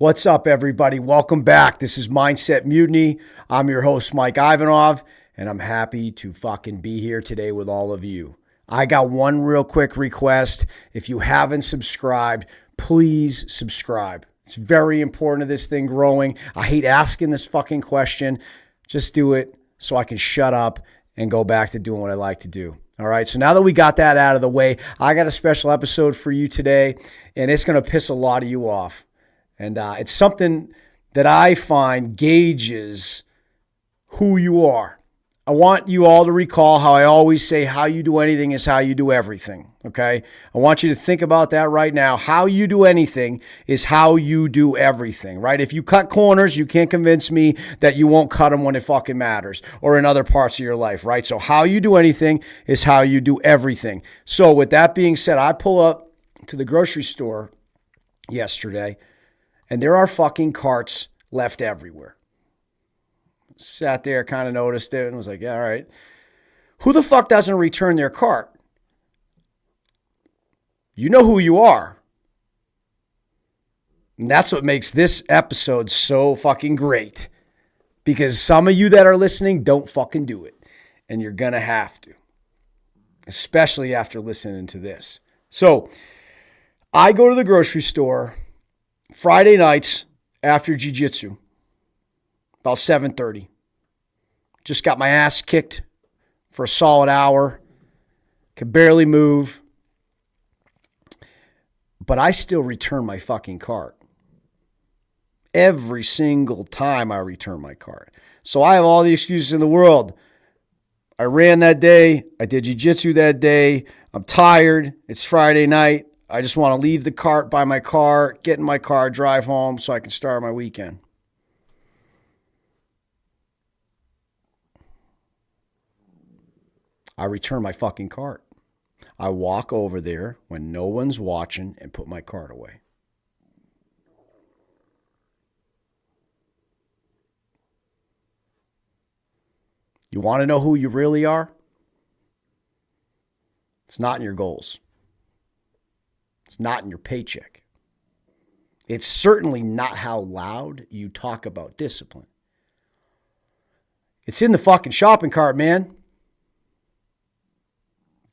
What's up, everybody? Welcome back. This is Mindset Mutiny. I'm your host, Mike Ivanov, and I'm happy to fucking be here today with all of you. I got one real quick request. If you haven't subscribed, please subscribe. It's very important to this thing growing. I hate asking this fucking question. Just do it so I can shut up and go back to doing what I like to do. All right, so now that we got that out of the way, I got a special episode for you today, and it's going to piss a lot of you off. And it's something that I find gauges who you are. I want you all to recall how I always say how you do anything is how you do everything, okay? I want you to think about that right now. How you do anything is how you do everything, right? If you cut corners, you can't convince me that you won't cut them when it fucking matters or in other parts of your life, right? So how you do anything is how you do everything. So with that being said, I pull up to the grocery store yesterday, and there are fucking carts left everywhere. Sat there, kind of noticed it, and was like, yeah, all right. Who the fuck doesn't return their cart? You know who you are. And that's what makes this episode so fucking great. Because some of you that are listening don't fucking do it. And you're going to have to. Especially after listening to this. So, I go to the grocery store Friday nights after jiu-jitsu, about 7:30. Just got my ass kicked for a solid hour. Could barely move. But I still return my fucking cart. Every single time I return my cart. So I have all the excuses in the world. I ran that day. I did jiu-jitsu that day. I'm tired. It's Friday night. I just want to leave the cart by my car, get in my car, drive home so I can start my weekend. I return my fucking cart. I walk over there when no one's watching and put my cart away. You want to know who you really are? It's not in your goals. It's not in your paycheck. It's certainly not how loud you talk about discipline. It's in the fucking shopping cart, man.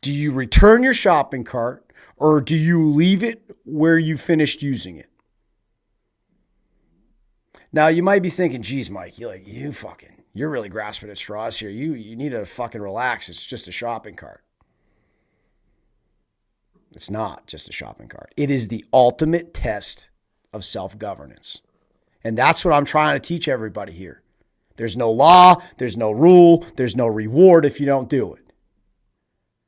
Do you return your shopping cart or do you leave it where you finished using it? Now, you might be thinking, geez, Mike, you're really grasping at straws here. You need to fucking relax. It's just a shopping cart. It's not just a shopping cart. It is the ultimate test of self-governance. And that's what I'm trying to teach everybody here. There's no law, there's no rule, there's no reward if you don't do it.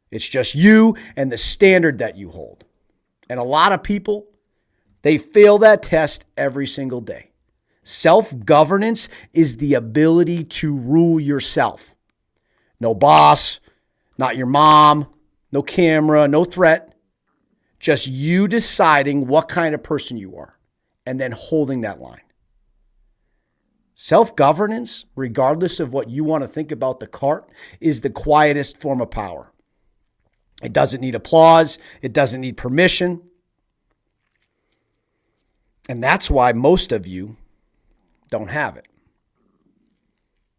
It's just you and the standard that you hold. And a lot of people, they fail that test every single day. Self-governance is the ability to rule yourself. No boss, not your mom, no camera, no threat. Just you deciding what kind of person you are and then holding that line. Self-governance, regardless of what you want to think about the cart, is the quietest form of power. It doesn't need applause. It doesn't need permission. And that's why most of you don't have it.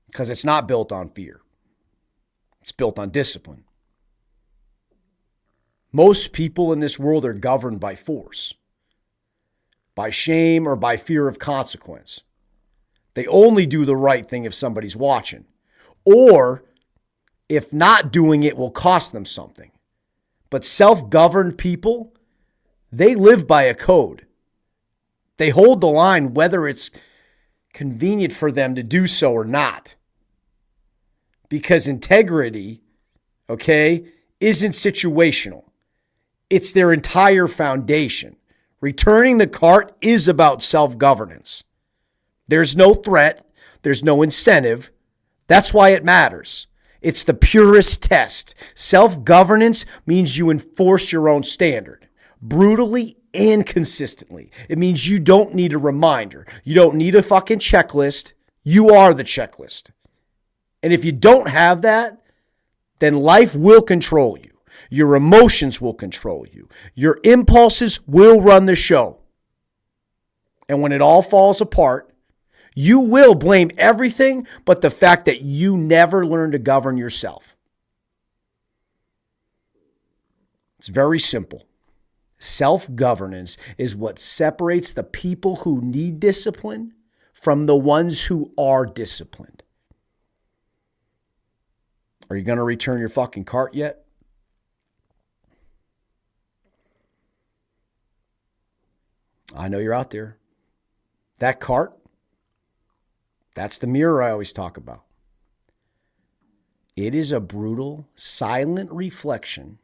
Because it's not built on fear. It's built on discipline. Most people in this world are governed by force, by shame, or by fear of consequence. They only do the right thing if somebody's watching, or if not doing it will cost them something. But self-governed people, they live by a code. They hold the line whether it's convenient for them to do so or not. Because integrity, isn't situational. It's their entire foundation. Returning the cart is about self-governance. There's no threat. There's no incentive. That's why it matters. It's the purest test. Self-governance means you enforce your own standard, brutally and consistently. It means you don't need a reminder. You don't need a fucking checklist. You are the checklist. And if you don't have that, then life will control you. Your emotions will control you. Your impulses will run the show. And when it all falls apart, you will blame everything but the fact that you never learned to govern yourself. It's very simple. Self-governance is what separates the people who need discipline from the ones who are disciplined. Are you going to return your fucking cart yet? I know you're out there. That cart, that's the mirror I always talk about. It is a brutal, silent reflection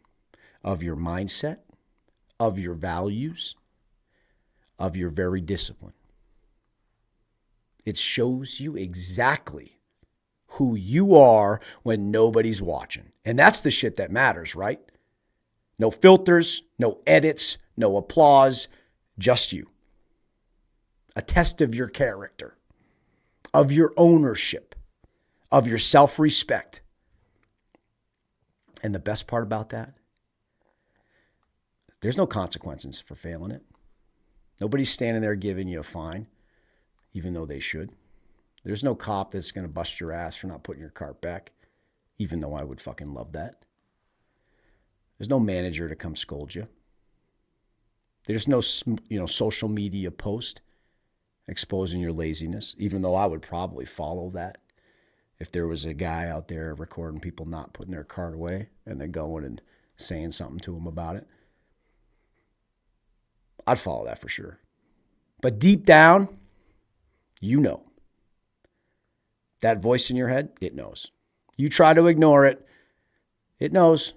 of your mindset, of your values, of your very discipline. It shows you exactly who you are when nobody's watching. And that's the shit that matters, right? No filters, no edits, no applause, just you. A test of your character, of your ownership, of your self-respect. And the best part about that, there's no consequences for failing it. Nobody's standing there giving you a fine, even though they should. There's no cop that's going to bust your ass for not putting your cart back, even though I would fucking love that. There's no manager to come scold you. There's no, social media post exposing your laziness, even though I would probably follow that. If there was a guy out there recording people not putting their cart away and then going and saying something to them about it, I'd follow that for sure. But deep down, you know. That voice in your head, it knows. You try to ignore it, it knows.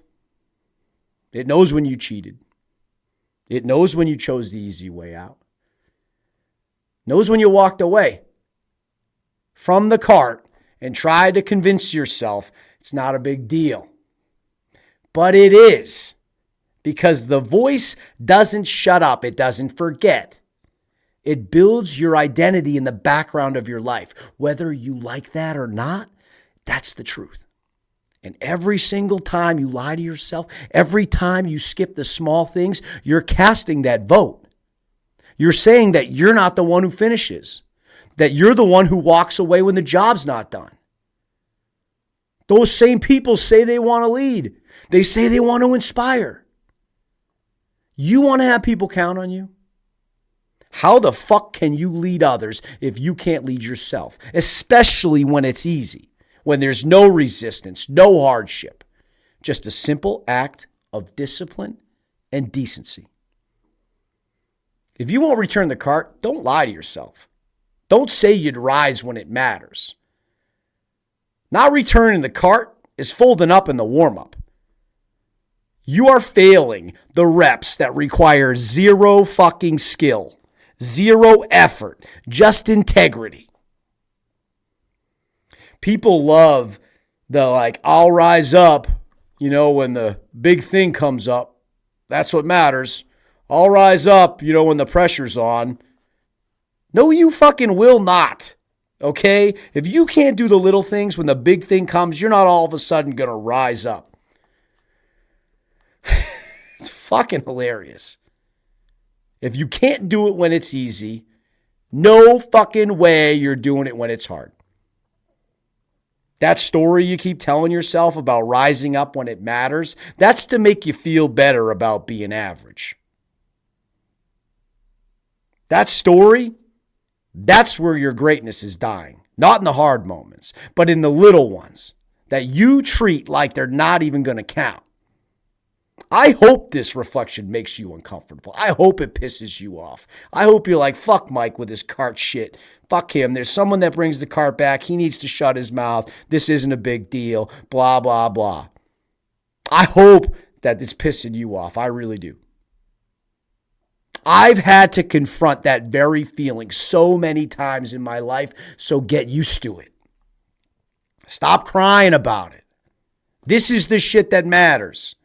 It knows when you cheated. It knows when you chose the easy way out. Knows when you walked away from the cart and tried to convince yourself it's not a big deal. But it is. Because the voice doesn't shut up. It doesn't forget. It builds your identity in the background of your life. Whether you like that or not, that's the truth. And every single time you lie to yourself, every time you skip the small things, you're casting that vote. You're saying that you're not the one who finishes, that you're the one who walks away when the job's not done. Those same people say they want to lead. They say they want to inspire. You want to have people count on you? How the fuck can you lead others if you can't lead yourself? Especially when it's easy, when there's no resistance, no hardship. Just a simple act of discipline and decency. If you won't return the cart, don't lie to yourself. Don't say you'd rise when it matters. Not returning the cart is folding up in the warm-up. You are failing the reps that require zero fucking skill, zero effort, just integrity. People love the I'll rise up, when the big thing comes up. That's what matters. I'll rise up, when the pressure's on. No, you fucking will not. Okay? If you can't do the little things when the big thing comes, you're not all of a sudden going to rise up. It's fucking hilarious. If you can't do it when it's easy, no fucking way you're doing it when it's hard. That story you keep telling yourself about rising up when it matters, that's to make you feel better about being average. That story, that's where your greatness is dying. Not in the hard moments, but in the little ones that you treat like they're not even going to count. I hope this reflection makes you uncomfortable. I hope it pisses you off. I hope you're like, fuck Mike with his cart shit. Fuck him. There's someone that brings the cart back. He needs to shut his mouth. This isn't a big deal. Blah, blah, blah. I hope that it's pissing you off. I really do. I've had to confront that very feeling so many times in my life, so get used to it. Stop crying about it. This is the shit that matters.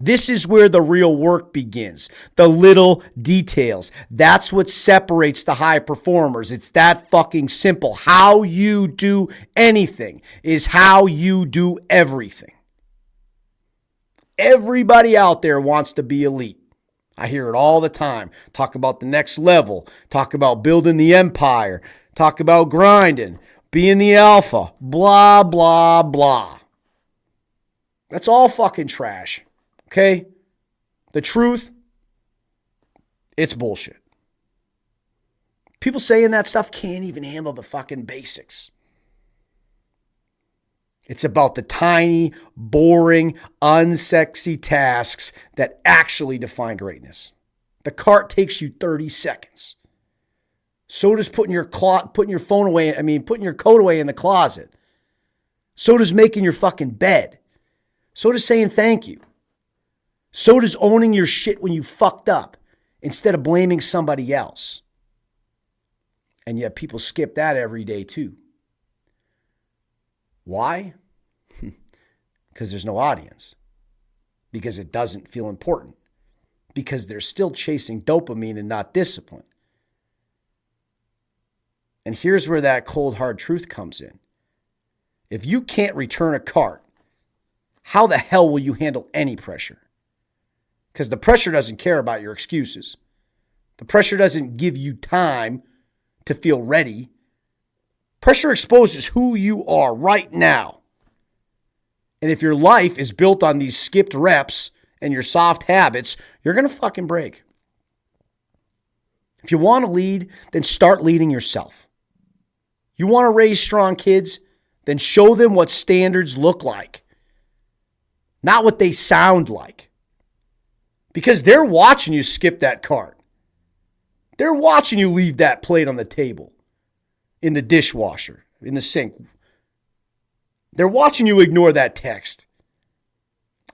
This is where the real work begins. The little details. That's what separates the high performers. It's that fucking simple. How you do anything is how you do everything. Everybody out there wants to be elite. I hear it all the time. Talk about the next level. Talk about building the empire. Talk about grinding, being the alpha, blah, blah, blah. That's all fucking trash. Okay? The truth, it's bullshit. People saying that stuff can't even handle the fucking basics. It's about the tiny, boring, unsexy tasks that actually define greatness. The cart takes you 30 seconds. So does putting your phone away, putting your coat away in the closet. So does making your fucking bed. So does saying thank you. So does owning your shit when you fucked up instead of blaming somebody else. And yet people skip that every day too. Why? Because there's no audience. Because it doesn't feel important. Because they're still chasing dopamine and not discipline. And here's where that cold hard truth comes in. If you can't return a cart, how the hell will you handle any pressure? Because the pressure doesn't care about your excuses. The pressure doesn't give you time to feel ready. Pressure exposes who you are right now. And if your life is built on these skipped reps and your soft habits, you're going to fucking break. If you want to lead, then start leading yourself. You want to raise strong kids? Then show them what standards look like, not what they sound like. Because they're watching you skip that cart. They're watching you leave that plate on the table, in the dishwasher, in the sink. They're watching you ignore that text.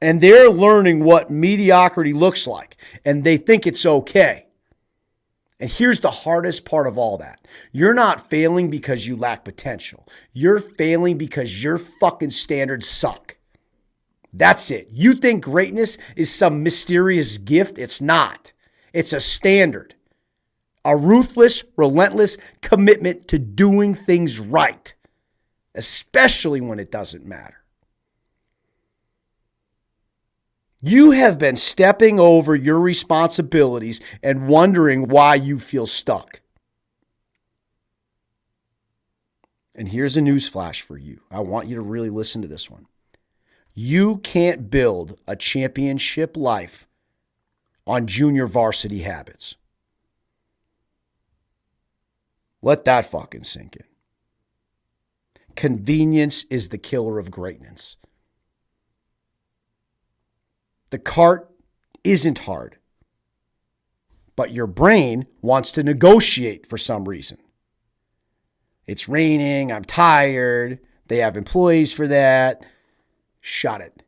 And they're learning what mediocrity looks like. And they think it's okay. And here's the hardest part of all that. You're not failing because you lack potential. You're failing because your fucking standards suck. That's it. You think greatness is some mysterious gift? It's not. It's a standard. A ruthless, relentless commitment to doing things right, especially when it doesn't matter. You have been stepping over your responsibilities and wondering why you feel stuck. And here's a newsflash for you. I want you to really listen to this one. You can't build a championship life on junior varsity habits. Let that fucking sink in. Convenience is the killer of greatness. The cart isn't hard, but your brain wants to negotiate for some reason. It's raining, I'm tired, they have employees for that. Shut it.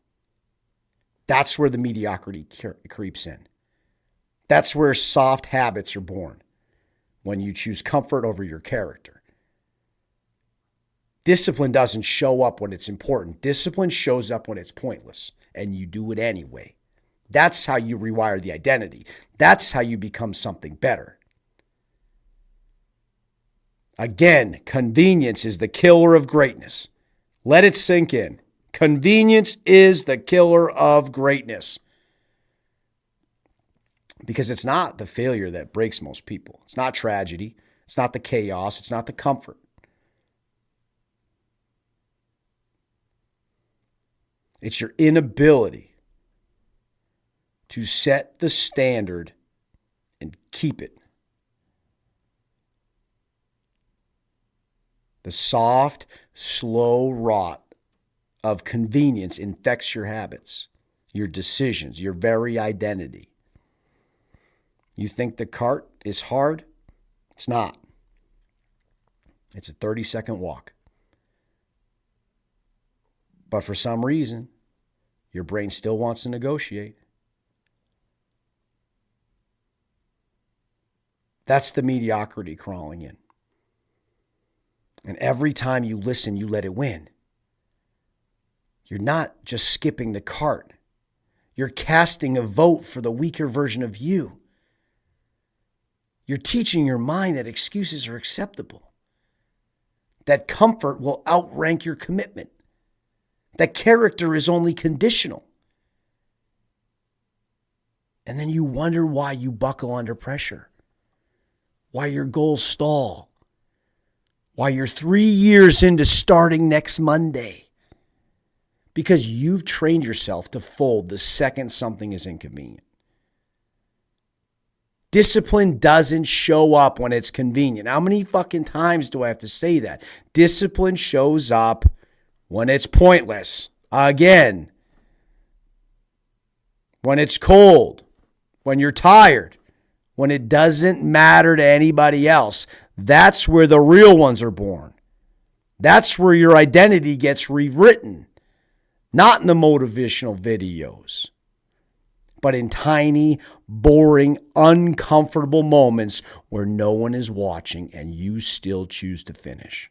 That's where the mediocrity creeps in. That's where soft habits are born, when you choose comfort over your character. Discipline doesn't show up when it's important. Discipline shows up when it's pointless, and you do it anyway. That's how you rewire the identity. That's how you become something better. Again, convenience is the killer of greatness. Let it sink in. Convenience is the killer of greatness. Because it's not the failure that breaks most people. It's not tragedy. It's not the chaos. It's not the comfort. It's your inability to set the standard and keep it. The soft, slow rot of convenience infects your habits, your decisions, your very identity. You think the cart is hard? It's not. It's a 30-second walk. But for some reason, your brain still wants to negotiate. That's the mediocrity crawling in. And every time you listen, you let it win. You're not just skipping the cart. You're casting a vote for the weaker version of you. You're teaching your mind that excuses are acceptable, that comfort will outrank your commitment, that character is only conditional. And then you wonder why you buckle under pressure, why your goals stall, why you're 3 years into starting next Monday. Because you've trained yourself to fold the second something is inconvenient. Discipline doesn't show up when it's convenient. How many fucking times do I have to say that? Discipline shows up when it's pointless. Again. When it's cold. When you're tired. When it doesn't matter to anybody else. That's where the real ones are born. That's where your identity gets rewritten. Not in the motivational videos, but in tiny, boring, uncomfortable moments where no one is watching and you still choose to finish.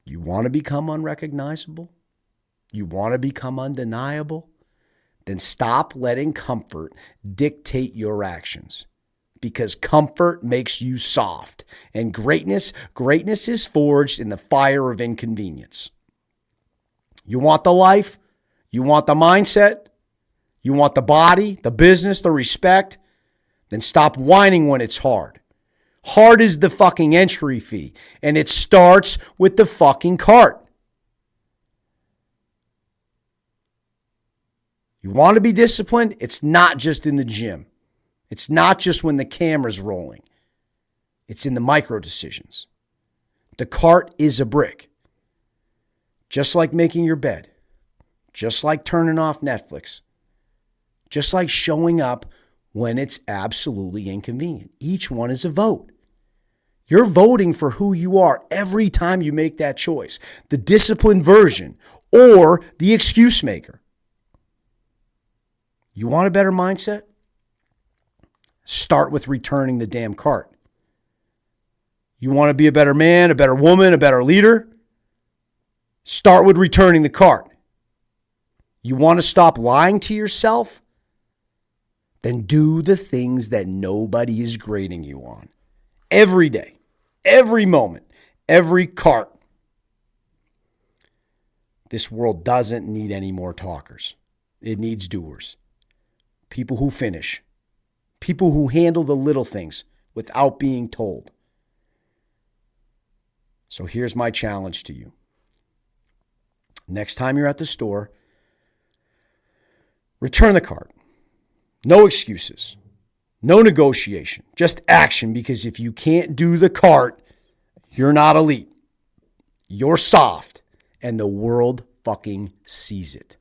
You want to become unrecognizable? You want to become undeniable? Then stop letting comfort dictate your actions. Because comfort makes you soft. And greatness is forged in the fire of inconvenience. You want the life? You want the mindset? You want the body, the business, the respect? Then stop whining when it's hard. Hard is the fucking entry fee. And it starts with the fucking cart. You want to be disciplined? It's not just in the gym. It's not just when the camera's rolling. It's in the micro decisions. The cart is a brick. Just like making your bed. Just like turning off Netflix. Just like showing up when it's absolutely inconvenient. Each one is a vote. You're voting for who you are every time you make that choice. The disciplined version or the excuse maker. You want a better mindset? Start with returning the damn cart. You want to be a better man, a better woman, a better leader? Start with returning the cart. You want to stop lying to yourself? Then do the things that nobody is grading you on. Every day, every moment, every cart. This world doesn't need any more talkers. It needs doers. People who finish. People who handle the little things without being told. So here's my challenge to you. Next time you're at the store, return the cart. No excuses. No negotiation. Just action, because if you can't do the cart, you're not elite. You're soft, and the world fucking sees it.